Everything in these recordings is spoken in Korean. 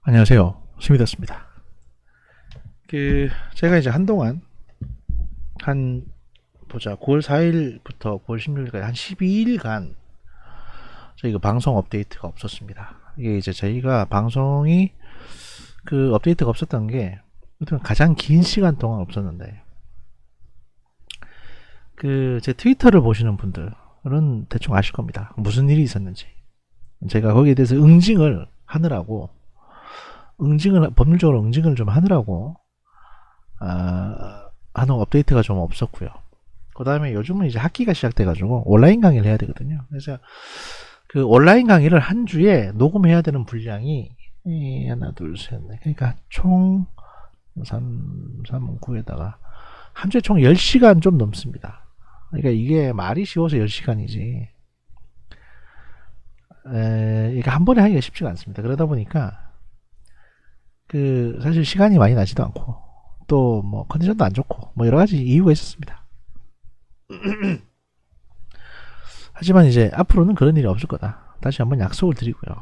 안녕하세요. 스미더스입니다. 제가 이제 한동안 보자. 9월 4일부터 9월 16일까지 한 12일간 저희가 방송 업데이트가 없었습니다. 이게 이제 저희가 방송이 업데이트가 없었던 게 가장 긴 시간 동안 없었는데 제 트위터를 보시는 분들은 대충 아실 겁니다. 무슨 일이 있었는지. 제가 거기에 대해서 응징을 하느라고 법률적으로 응징을 좀 하느라고 하는 업데이트가 좀 없었고요. 그 다음에 요즘은 이제 학기가 시작돼가지고 온라인 강의를 해야 되거든요. 그래서 그 온라인 강의를 한 주에 녹음해야 되는 분량이 하나, 둘, 셋, 넷. 그러니까 총 3, 9에다가 한 주에 총 10시간 좀 넘습니다. 그러니까 이게 말이 쉬워서 10시간이지. 이게 한 번에 하기가 쉽지가 않습니다. 그러다 보니까 사실 시간이 많이 나지도 않고 또 뭐 컨디션도 안 좋고 뭐 여러 가지 이유가 있었습니다. 하지만 이제 앞으로는 그런 일이 없을 거다. 다시 한번 약속을 드리고요.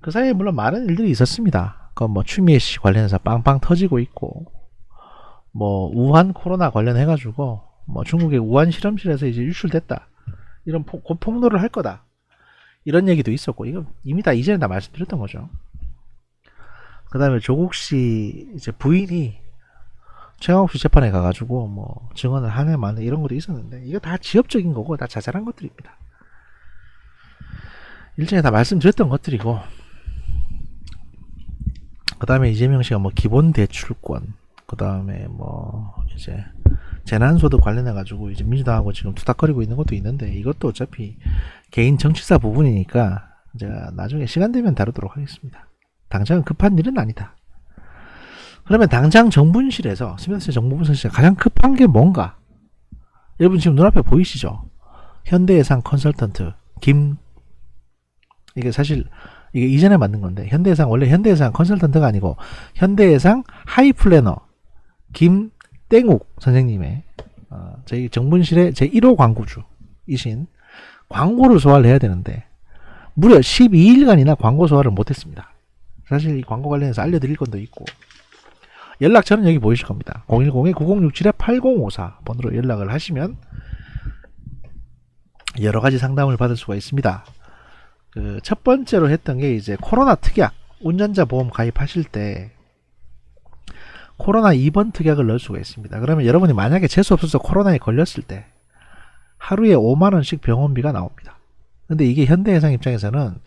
그 사이에 물론 많은 일들이 있었습니다. 뭐 추미애 씨 관련해서 빵빵 터지고 있고, 뭐 우한 코로나 관련해가지고 뭐 중국의 우한 실험실에서 이제 유출됐다, 이런 고폭로를 할 거다, 이런 얘기도 있었고, 이거 이미 이전에 다 말씀드렸던 거죠. 그 다음에 조국씨 이제 부인이 최강욱씨 재판에 가가지고 뭐 증언을 하네 마네 이런 것도 있었는데, 이거 다 지엽적인 거고 다 자잘한 것들입니다. 일전에 다 말씀드렸던 것들이고, 그 다음에 이재명씨가 뭐 기본대출권, 그 다음에 뭐 이제 재난소득 관련해가지고 이제 민주당하고 지금 투닥거리고 있는 것도 있는데, 이것도 어차피 개인 정치사 부분이니까 제가 나중에 시간 되면 다루도록 하겠습니다. 당장 급한 일은 아니다. 그러면 당장 정분실에서, 스미더스 정보분석실에서 가장 급한 게 뭔가? 여러분 지금 눈앞에 보이시죠? 현대해상 컨설턴트 이게 사실 이게 이전에 만든 건데, 원래 현대해상 컨설턴트가 아니고 현대해상 하이플래너 김땡욱 선생님의 저희 정분실의 제1호 광고주이신 광고를 소화를 해야 되는데 무려 12일간이나 광고 소화를 못했습니다. 사실 이 광고 관련해서 알려드릴 건도 있고, 연락처는 여기 보이실 겁니다. 010-9067-8054 번호로 연락을 하시면 여러가지 상담을 받을 수가 있습니다. 첫 번째로 했던 게 이제 코로나 특약, 운전자 보험 가입하실 때 코로나 2번 특약을 넣을 수가 있습니다. 그러면 여러분이 만약에 재수없어서 코로나에 걸렸을 때 하루에 5만원씩 병원비가 나옵니다. 근데 이게 현대해상 입장에서는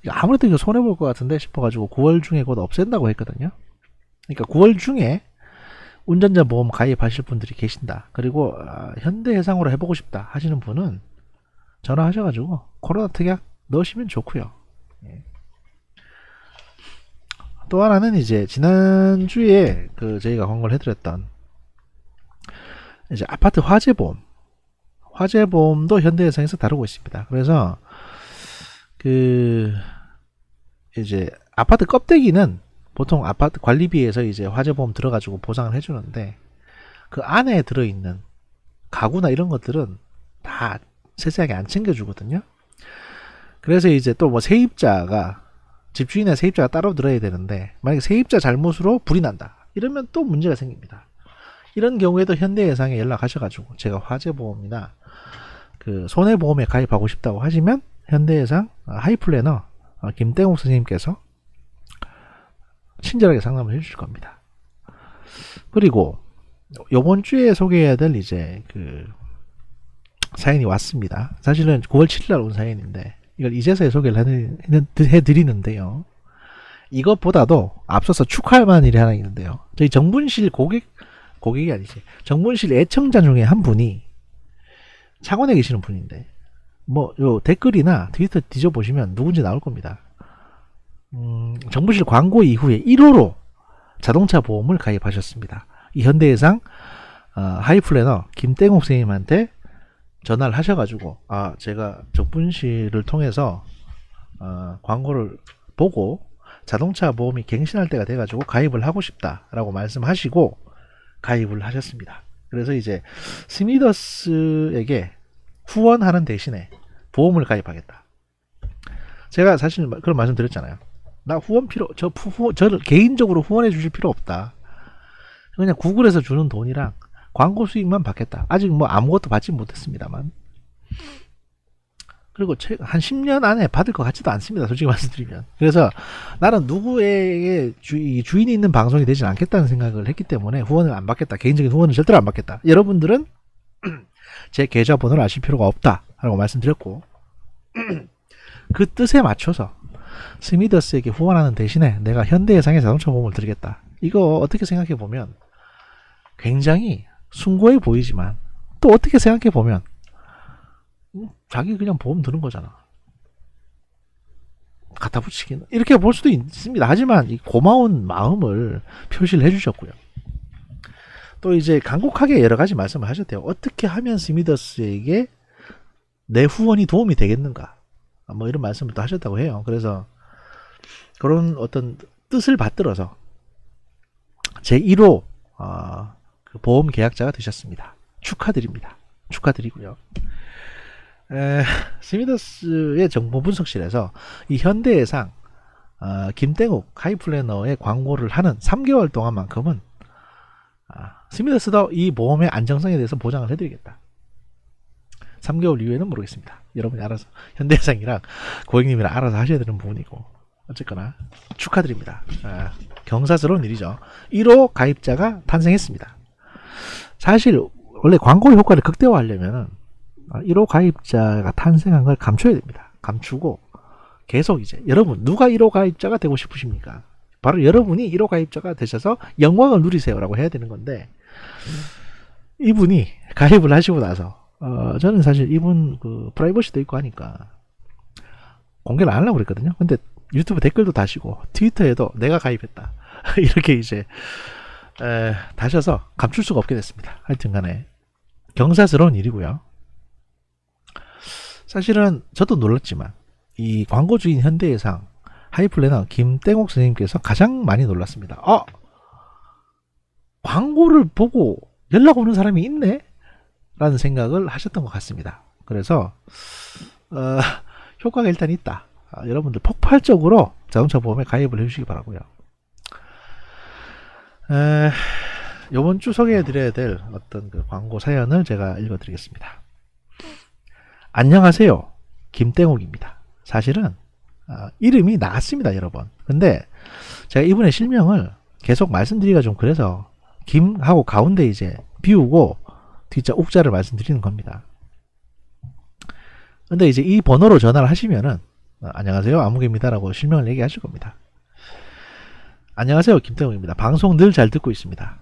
아무래도 이거 손해볼 것 같은데 싶어가지고 9월 중에 곧 없앤다고 했거든요. 그러니까 9월 중에 운전자 보험 가입하실 분들이 계신다, 그리고 현대해상으로 해보고 싶다 하시는 분은 전화하셔가지고 코로나 특약 넣으시면 좋고요. 예. 또 하나는 이제 지난주에 저희가 광고를 해드렸던 이제 아파트 화재보험도 현대해상에서 다루고 있습니다. 그래서 이제 아파트 껍데기는 보통 아파트 관리비에서 이제 화재보험 들어가지고 보상을 해주는데, 그 안에 들어있는 가구나 이런 것들은 다 세세하게 안 챙겨주거든요. 그래서 이제 또 뭐 집주인이나 세입자가 따로 들어야 되는데, 만약에 세입자 잘못으로 불이 난다 이러면 또 문제가 생깁니다. 이런 경우에도 현대해상에 연락하셔가지고 제가 화재보험이나 손해보험에 가입하고 싶다고 하시면 현대해상 하이플래너 김땡욱 선생님께서 친절하게 상담을 해주실 겁니다. 그리고 요번 주에 소개해야 될 이제 사연이 왔습니다. 사실은 9월 7일날 온 사연인데 이걸 이제서야 소개를 해드리는데요. 이것보다도 앞서서 축하할 만한 일이 하나 있는데요. 저희 정분실 고객이 아니지, 정분실 애청자 중에 한 분이 창원에 계시는 분인데, 뭐 요 댓글이나 트위터 뒤져보시면 누군지 나올 겁니다. 정부실 광고 이후에 1호로 자동차 보험을 가입하셨습니다. 이 현대해상 하이플래너 김땡욱 선생님한테 전화를 하셔가지고, 제가 정분실을 통해서 광고를 보고 자동차 보험이 갱신할 때가 돼가지고 가입을 하고 싶다라고 말씀하시고 가입을 하셨습니다. 그래서 이제 스미더스에게 후원하는 대신에 보험을 가입하겠다. 제가 사실 그런 말씀 드렸잖아요. 나 후원 필요, 저를 개인적으로 후원해 주실 필요 없다. 그냥 구글에서 주는 돈이랑 광고 수익만 받겠다. 아직 뭐 아무것도 받지 못했습니다만. 그리고 한 10년 안에 받을 것 같지도 않습니다. 솔직히 말씀드리면. 그래서 나는 누구에게 주인이 있는 방송이 되진 않겠다는 생각을 했기 때문에 후원을 안 받겠다. 개인적인 후원은 절대로 안 받겠다. 여러분들은 제 계좌번호를 아실 필요가 없다라고 말씀드렸고 그 뜻에 맞춰서 스미더스에게 후원하는 대신에 내가 현대해상의 자동차 보험을 드리겠다. 이거 어떻게 생각해 보면 굉장히 숭고해 보이지만 또 어떻게 생각해 보면 자기 그냥 보험 드는 거잖아. 갖다 붙이기는 이렇게 볼 수도 있습니다. 하지만 이 고마운 마음을 표시를 해주셨고요. 또 이제 간곡하게 여러 가지 말씀을 하셨대요. 어떻게 하면 스미더스에게 내 후원이 도움이 되겠는가? 뭐 이런 말씀을 또 하셨다고 해요. 그래서 그런 어떤 뜻을 받들어서 제 1호 그 보험 계약자가 되셨습니다. 축하드립니다. 축하드리고요. 스미더스의 정보 분석실에서 이 현대해상 김땡욱 하이플래너의 광고를 하는 3개월 동안만큼은 스미더스도 이 보험의 안정성에 대해서 보장을 해드리겠다. 3개월 이후에는 모르겠습니다. 여러분이 알아서 현대해상이랑 고객님이랑 알아서 하셔야 되는 부분이고 어쨌거나 축하드립니다. 경사스러운 일이죠. 1호 가입자가 탄생했습니다. 사실 원래 광고 효과를 극대화하려면 1호 가입자가 탄생한 걸 감춰야 됩니다. 감추고 계속 이제 여러분 누가 1호 가입자가 되고 싶으십니까? 바로 여러분이 1호 가입자가 되셔서 영광을 누리세요 라고 해야 되는 건데 이분이 가입을 하시고 나서 저는 사실 이분 그 프라이버시도 있고 하니까 공개를 안 하려고 그랬거든요. 근데 유튜브 댓글도 다시고 트위터에도 내가 가입했다 이렇게 이제 다셔서 감출 수가 없게 됐습니다. 하여튼 간에 경사스러운 일이고요. 사실은 저도 놀랐지만 이 광고주인 현대해상 하이플래너 김땡옥 선생님께서 가장 많이 놀랐습니다. 광고를 보고 연락 오는 사람이 있네? 라는 생각을 하셨던 것 같습니다. 그래서 효과가 일단 있다. 여러분들 폭발적으로 자동차 보험에 가입을 해주시기 바라고요. 이번 주 소개해드려야 될 어떤 그 광고 사연을 제가 읽어드리겠습니다. 안녕하세요. 김땡옥입니다. 사실은 이름이 나갔습니다, 여러 번. 근데 제가 이분의 실명을 계속 말씀드리기가 좀 그래서 김하고 가운데 이제 비우고 뒷자 옥자를 말씀드리는 겁니다. 근데 이제 이 번호로 전화를 하시면은 안녕하세요, 아무개입니다라고 실명을 얘기하실 겁니다. 안녕하세요, 김땡옥입니다. 방송 늘 잘 듣고 있습니다.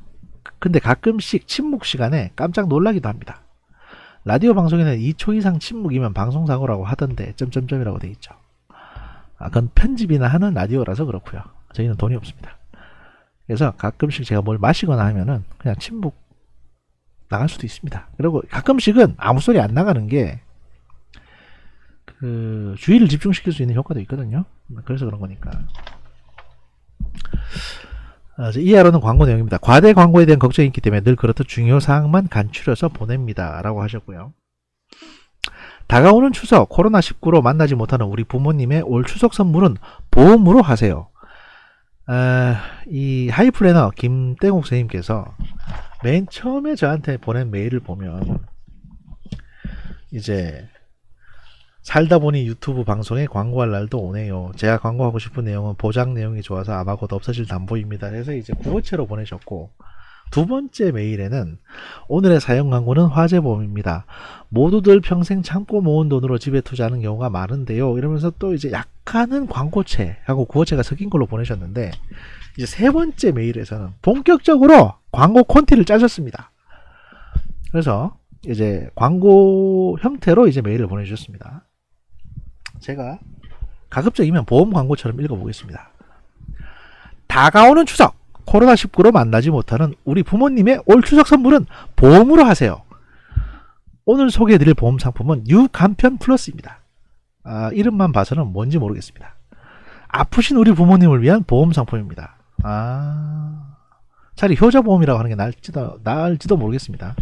근데 가끔씩 침묵 시간에 깜짝 놀라기도 합니다. 라디오 방송에는 2초 이상 침묵이면 방송사고라고 하던데 점점점이라고 돼 있죠. 그건 편집이나 하는 라디오라서 그렇고요. 저희는 돈이 없습니다. 그래서 가끔씩 제가 뭘 마시거나 하면은 그냥 침묵 나갈 수도 있습니다. 그리고 가끔씩은 아무 소리 안 나가는 게 그 주의를 집중시킬 수 있는 효과도 있거든요. 그래서 그런 거니까. 이하로는 광고 내용입니다. 과대 광고에 대한 걱정이 있기 때문에 늘 그렇듯 중요 사항만 간추려서 보냅니다. 라고 하셨고요. 다가오는 추석 코로나19로 만나지 못하는 우리 부모님의 올 추석 선물은 보험으로 하세요. 이 하이플래너 김땡옥 선생님께서 맨 처음에 저한테 보낸 메일을 보면 이제 살다 보니 유튜브 방송에 광고할 날도 오네요. 제가 광고하고 싶은 내용은 보장 내용이 좋아서 아마 곧 없어질 담보입니다. 그래서 이제 구호체로 보내셨고 두 번째 메일에는 오늘의 사용 광고는 화재보험입니다. 모두들 평생 참고 모은 돈으로 집에 투자하는 경우가 많은데요. 이러면서 또 이제 약간은 광고체하고 구호체가 섞인 걸로 보내셨는데 이제 세 번째 메일에서는 본격적으로 광고 콘티를 짜셨습니다. 그래서 이제 광고 형태로 이제 메일을 보내주셨습니다. 제가 가급적이면 보험 광고처럼 읽어보겠습니다. 다가오는 추석 코로나19로 만나지 못하는 우리 부모님의 올 추석 선물은 보험으로 하세요. 오늘 소개해드릴 보험 상품은 유간편 플러스입니다. 이름만 봐서는 뭔지 모르겠습니다. 아프신 우리 부모님을 위한 보험 상품입니다. 차라리 효자보험이라고 하는 게 나을지도 모르겠습니다.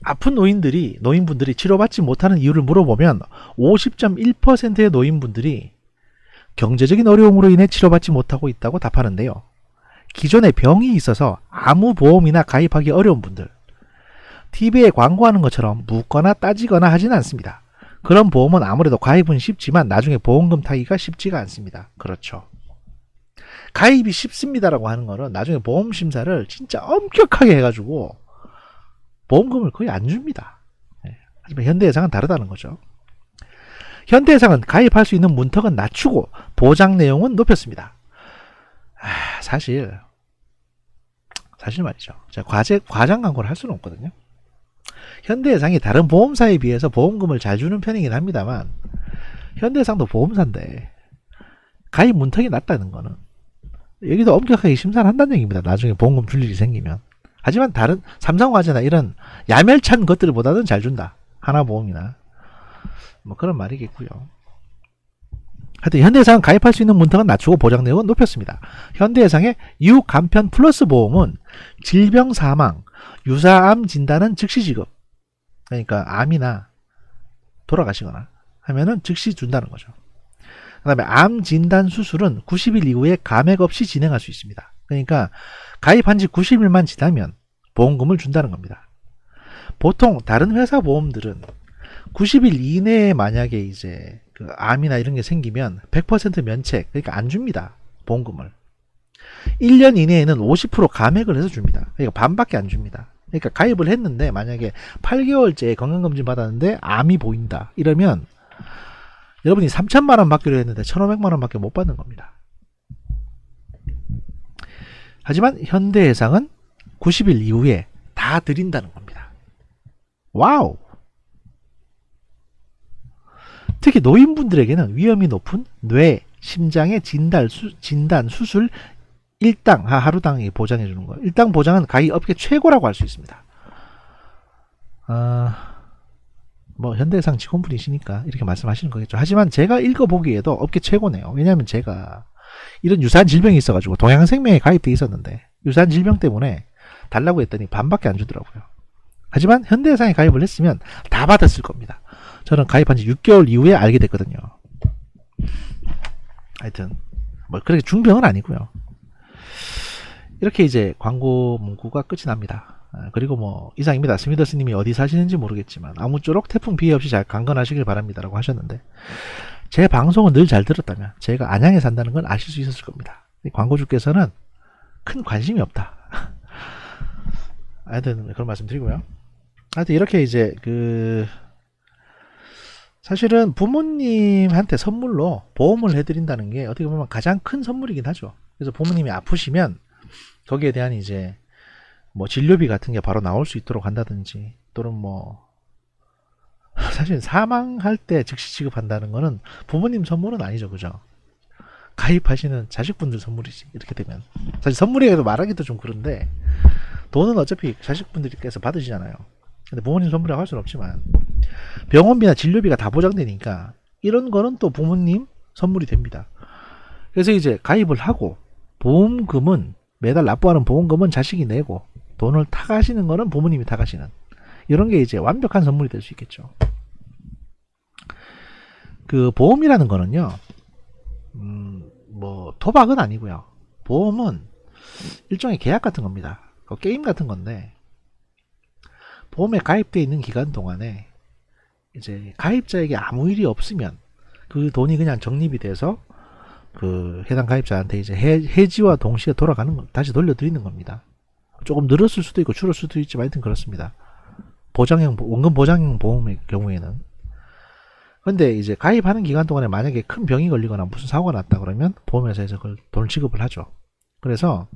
아픈 노인분들이 치료받지 못하는 이유를 물어보면 50.1%의 노인분들이 경제적인 어려움으로 인해 치료받지 못하고 있다고 답하는데요. 기존에 병이 있어서 아무 보험이나 가입하기 어려운 분들, TV에 광고하는 것처럼 묻거나 따지거나 하진 않습니다. 그런 보험은 아무래도 가입은 쉽지만 나중에 보험금 타기가 쉽지가 않습니다. 그렇죠. 가입이 쉽습니다라고 하는 거는 나중에 보험 심사를 진짜 엄격하게 해가지고 보험금을 거의 안 줍니다. 하지만 현대해상은 다르다는 거죠. 현대해상은 가입할 수 있는 문턱은 낮추고 보장 내용은 높였습니다. 사실 말이죠. 제가 과장 광고를 할 수는 없거든요. 현대해상이 다른 보험사에 비해서 보험금을 잘 주는 편이긴 합니다만 현대해상도 보험사인데 가입 문턱이 낮다는 거는 여기도 엄격하게 심사를 한다는 얘기입니다. 나중에 보험금 줄 일이 생기면. 하지만 다른 삼성화재나 이런 야멸찬 것들보다는 잘 준다. 하나보험이나 뭐 그런 말이겠고요. 하여튼 현대해상은 가입할 수 있는 문턱은 낮추고 보장 내용은 높였습니다. 현대해상의 유간편 플러스 보험은 질병 사망, 유사암 진단은 즉시 지급. 그러니까 암이나 돌아가시거나 하면은 즉시 준다는 거죠. 그 다음에 암 진단 수술은 90일 이후에 감액 없이 진행할 수 있습니다. 그러니까 가입한 지 90일만 지나면 보험금을 준다는 겁니다. 보통 다른 회사 보험들은 90일 이내에 만약에 이제 그 암이나 이런 게 생기면 100% 면책, 그러니까 안 줍니다. 보험금을. 1년 이내에는 50% 감액을 해서 줍니다. 그러니까 반밖에 안 줍니다. 그러니까 가입을 했는데 만약에 8개월째 건강검진 받았는데 암이 보인다. 이러면 여러분이 3천만 원 받기로 했는데 1,500만 원밖에 못 받는 겁니다. 하지만 현대해상은 90일 이후에 다 드린다는 겁니다. 와우! 특히 노인분들에게는 위험이 높은 뇌, 심장의 진단, 수술 일당 하루당 보장해 주는 거예요. 일당 보장은 가입 업계 최고라고 할 수 있습니다. 뭐 현대해상 직원분이시니까 이렇게 말씀하시는 거겠죠. 하지만 제가 읽어보기에도 업계 최고네요. 왜냐하면 제가 이런 유사한 질병이 있어가지고 동양생명에 가입돼 있었는데 유사한 질병 때문에 달라고 했더니 반밖에 안 주더라고요. 하지만 현대해상에 가입을 했으면 다 받았을 겁니다. 저는 가입한 지 6개월 이후에 알게 됐거든요. 하여튼 뭐 그렇게 중병은 아니고요. 이렇게 이제 광고 문구가 끝이 납니다. 그리고 뭐 이상입니다. 스미더스님이 어디 사시는지 모르겠지만 아무쪼록 태풍 피해 없이 잘 강건하시길 바랍니다 라고 하셨는데 제 방송은 늘 잘 들었다면 제가 안양에 산다는 건 아실 수 있었을 겁니다. 광고주께서는 큰 관심이 없다. 하여튼 그런 말씀 드리고요. 하여튼 이렇게 이제 사실은 부모님한테 선물로 보험을 해드린다는 게 어떻게 보면 가장 큰 선물이긴 하죠. 그래서 부모님이 아프시면 거기에 대한 이제 뭐 진료비 같은 게 바로 나올 수 있도록 한다든지 또는 뭐 사실 사망할 때 즉시 지급한다는 거는 부모님 선물은 아니죠. 그죠? 가입하시는 자식분들 선물이지. 이렇게 되면 사실 선물이라도 말하기도 좀 그런데 돈은 어차피 자식분들께서 받으시잖아요. 근데 부모님 선물이라고 할 수는 없지만 병원비나 진료비가 다 보장되니까 이런 거는 또 부모님 선물이 됩니다. 그래서 이제 가입을 하고 보험금은 매달 납부하는 보험금은 자식이 내고 돈을 타가시는 거는 부모님이 타가시는 이런 게 이제 완벽한 선물이 될 수 있겠죠. 그 보험이라는 거는요, 뭐 도박은 아니고요. 보험은 일종의 계약 같은 겁니다. 게임 같은 건데 보험에 가입되어 있는 기간 동안에 이제 가입자에게 아무 일이 없으면 그 돈이 그냥 적립이 돼서 그 해당 가입자한테 이제 해지와 동시에 돌아가는 거, 다시 돌려드리는 겁니다. 조금 늘었을 수도 있고 줄었을 수도 있지만 하여튼 그렇습니다. 보장형, 원금 보장형 보험의 경우에는. 근데 이제 가입하는 기간 동안에 만약에 큰 병이 걸리거나 무슨 사고가 났다 그러면 보험회사에서 그걸 돈을 지급을 하죠. 그래서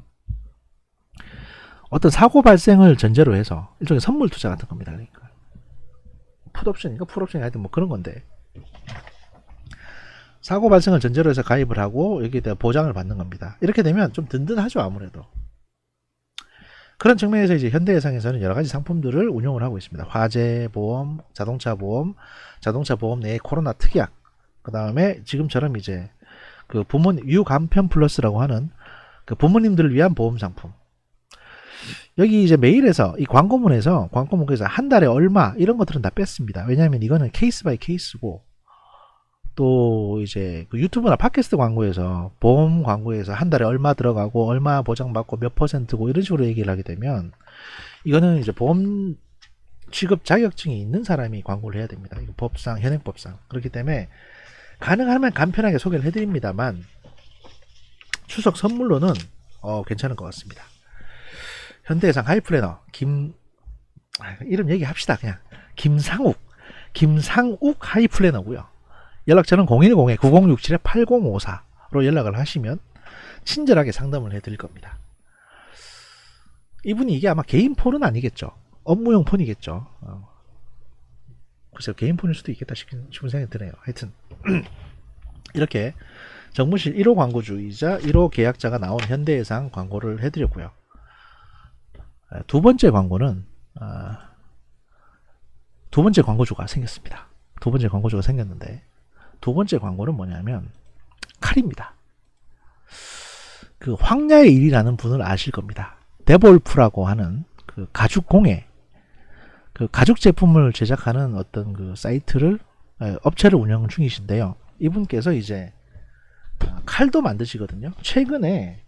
어떤 사고 발생을 전제로 해서 일종의 선물 투자 같은 겁니다. 그러니까 풋옵션인가 풀옵션이 하여튼 뭐 그런 건데 사고 발생을 전제로 해서 가입을 하고 여기에 대한 보장을 받는 겁니다. 이렇게 되면 좀 든든하죠. 아무래도 그런 측면에서 이제 현대해상에서는 여러 가지 상품들을 운영을 하고 있습니다. 화재 보험, 자동차 보험 내에 코로나 특약, 그 다음에 지금처럼 이제 그 부모님 유간편 플러스라고 하는 그 부모님들을 위한 보험 상품. 여기 이제 메일에서 이 광고문에서 한 달에 얼마 이런 것들은 다 뺐습니다. 왜냐하면 이거는 케이스 바이 케이스고 또 이제 그 유튜브나 팟캐스트 광고에서 보험 광고에서 한 달에 얼마 들어가고 얼마 보장받고 몇 퍼센트고 이런 식으로 얘기를 하게 되면 이거는 이제 보험 취급 자격증이 있는 사람이 광고를 해야 됩니다. 이거 법상, 현행법상. 그렇기 때문에 가능하면 간편하게 소개를 해드립니다만 추석 선물로는 괜찮을 것 같습니다. 현대해상 하이플래너 이름 얘기합시다. 그냥 김상욱 하이플래너고요. 연락처는 010-9067-8054로 연락을 하시면 친절하게 상담을 해드릴 겁니다. 이분이 이게 아마 개인 폰은 아니겠죠. 업무용 폰이겠죠. 글쎄요, 개인 폰일 수도 있겠다 싶은 생각이 드네요. 하여튼 이렇게 정문실 1호 광고주이자 1호 계약자가 나온 현대해상 광고를 해드렸고요. 두 번째 광고는 두 번째 광고주가 생겼습니다. 두 번째 광고주가 생겼는데 두 번째 광고는 뭐냐면 칼입니다. 그 황야의 일이라는 분을 아실 겁니다. 데볼프라고 하는 그 가죽공예, 그 가죽 제품을 제작하는 어떤 그 사이트를 업체를 운영 중이신데요. 이분께서 이제 칼도 만드시거든요. 최근에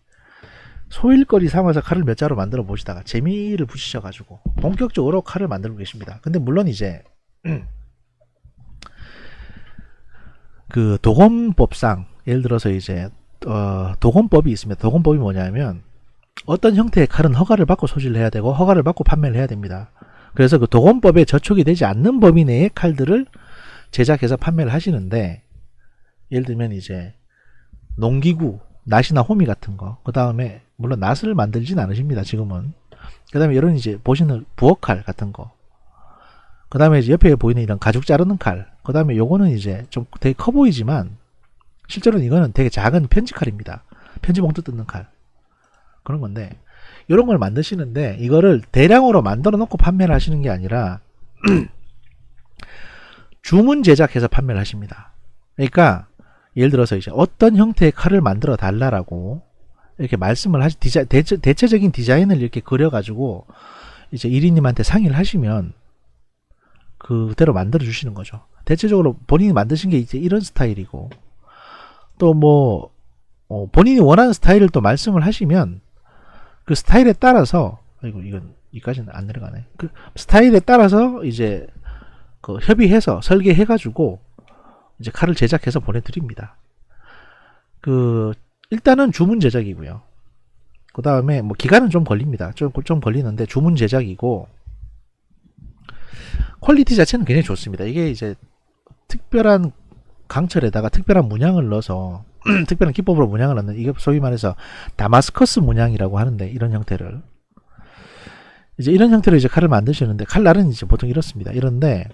소일거리 삼아서 칼을 몇 자로 만들어 보시다가 재미를 붙이셔가지고 본격적으로 칼을 만들고 계십니다. 근데 물론 이제 그 도건법상 예를 들어서 이제 도건법이 있습니다. 도건법이 뭐냐면 어떤 형태의 칼은 허가를 받고 소지를 해야 되고 허가를 받고 판매를 해야 됩니다. 그래서 그 도건법에 저촉이 되지 않는 범위 내의 칼들을 제작해서 판매를 하시는데 예를 들면 이제 농기구, 낫이나 호미 같은 거, 그 다음에 물론 낫을 만들진 않으십니다. 지금은. 그 다음에 이런 이제 보시는 부엌칼 같은 거, 그 다음에 이제 옆에 보이는 이런 가죽 자르는 칼, 그 다음에 요거는 이제 좀 되게 커 보이지만 실제로는 이거는 되게 작은 편지칼입니다. 편지 봉투 뜯는 칼, 그런 건데 이런 걸 만드시는데 이거를 대량으로 만들어 놓고 판매를 하시는 게 아니라 주문 제작해서 판매를 하십니다. 그러니까 예를 들어서 이제 어떤 형태의 칼을 만들어 달라라고 이렇게 말씀을 대체적인 디자인을 이렇게 그려가지고 이제 1인님한테 상의를 하시면 그대로 만들어 주시는 거죠. 대체적으로 본인이 만드신 게 이제 이런 스타일이고 또 뭐 본인이 원하는 스타일을 또 말씀을 하시면 그 스타일에 따라서 이건 여기까지는 안 내려가네. 그 스타일에 따라서 이제 그 협의해서 설계해가지고 이제 칼을 제작해서 보내드립니다. 그 일단은 주문 제작이고요. 그 다음에 뭐 기간은 좀 걸립니다. 좀 걸리는데 주문 제작이고 퀄리티 자체는 굉장히 좋습니다. 이게 이제 특별한 강철에다가 특별한 문양을 넣어서 특별한 기법으로 문양을 넣는 이게 소위 말해서 다마스커스 문양이라고 하는데 이런 형태를 이제 이런 형태로 이제 칼을 만드시는데 칼날은 이제 보통 이렇습니다. 이런데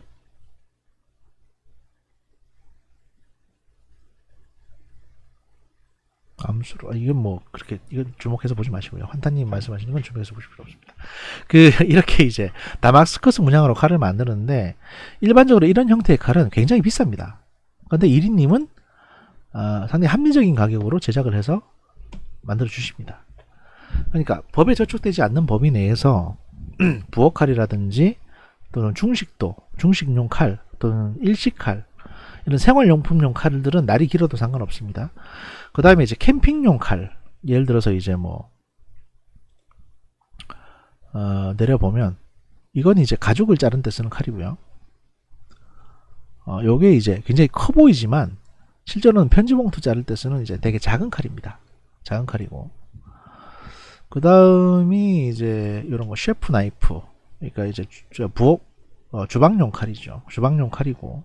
암수로 이건 뭐 그렇게 이건 주목해서 보지 마시고요. 환타님 말씀하시는 건 주목해서 보실 필요 없습니다. 그 이렇게 이제 다마스커스 문양으로 칼을 만드는데 일반적으로 이런 형태의 칼은 굉장히 비쌉니다. 그런데 1인님은 상당히 합리적인 가격으로 제작을 해서 만들어 주십니다. 그러니까 법에 저촉되지 않는 범위 내에서 부엌칼이라든지 또는 중식용 칼 또는 일식칼 이런 생활용품용 칼들은 날이 길어도 상관없습니다. 그 다음에 이제 캠핑용 칼, 예를 들어서 이제 뭐 내려보면 이건 이제 가죽을 자른 데 쓰는 칼이고요. 요게 이제 굉장히 커 보이지만 실제로는 편지봉투 자를 때 쓰는 이제 되게 작은 칼입니다. 작은 칼이고 그 다음이 이제 이런 거 셰프 나이프, 그러니까 이제 주방용 칼이죠. 주방용 칼이고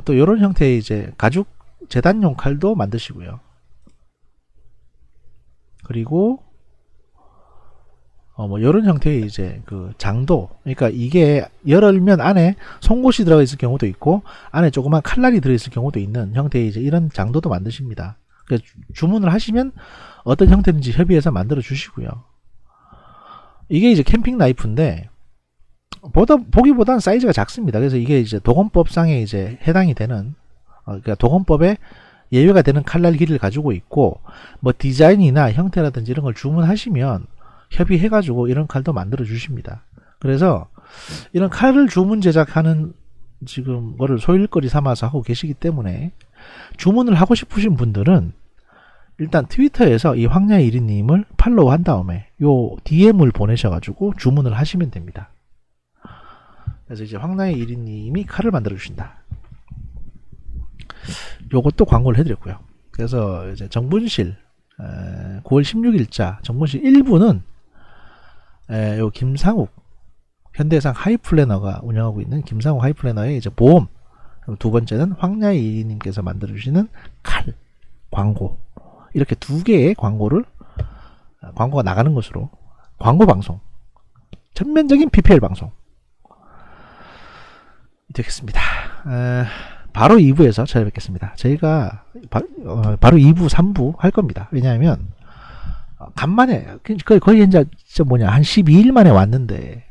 또 이런 형태의 이제 가죽 재단용 칼도 만드시고요. 그리고 뭐 이런 형태의 이제 그 장도, 그러니까 이게 열면 안에 송곳이 들어가 있을 경우도 있고 안에 조그만 칼날이 들어 있을 경우도 있는 형태의 이제 이런 장도도 만드십니다. 그러니까 주문을 하시면 어떤 형태든지 협의해서 만들어 주시고요. 이게 이제 캠핑 나이프인데 보기보다는 사이즈가 작습니다. 그래서 이게 이제 도건법상에 이제 해당이 되는 그러니까 도건법에 예외가 되는 칼날 길이를 가지고 있고 뭐 디자인이나 형태라든지 이런 걸 주문하시면 협의해가지고 이런 칼도 만들어 주십니다. 그래서 이런 칼을 주문 제작하는 지금 뭐를 소일거리 삼아서 하고 계시기 때문에 주문을 하고 싶으신 분들은 일단 트위터에서 이 황야의 1위님을 팔로우 한 다음에 요 DM을 보내셔가지고 주문을 하시면 됩니다. 그래서 이제 황야의 1위님이 칼을 만들어 주신다. 요것도 광고를 해드렸고요. 그래서 이제 정분실 9월 16일자 정분실 1부는 요 김상욱 현대해상 하이플래너가 운영하고 있는 김상욱 하이플래너의 이제 보험, 두 번째는 황야의 1위님께서 만들어 주시는 칼 광고, 이렇게 두 개의 광고가 나가는 것으로 광고 방송, 전면적인 PPL 방송 되겠습니다. 바로 2부에서 찾아뵙겠습니다. 저희가 바로 2부, 3부 할 겁니다. 왜냐하면 간만에 거의 한 12일 만에 왔는데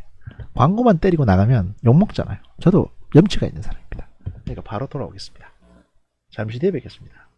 광고만 때리고 나가면 욕먹잖아요. 저도 염치가 있는 사람입니다. 그러니까 바로 돌아오겠습니다. 잠시 뒤에 뵙겠습니다.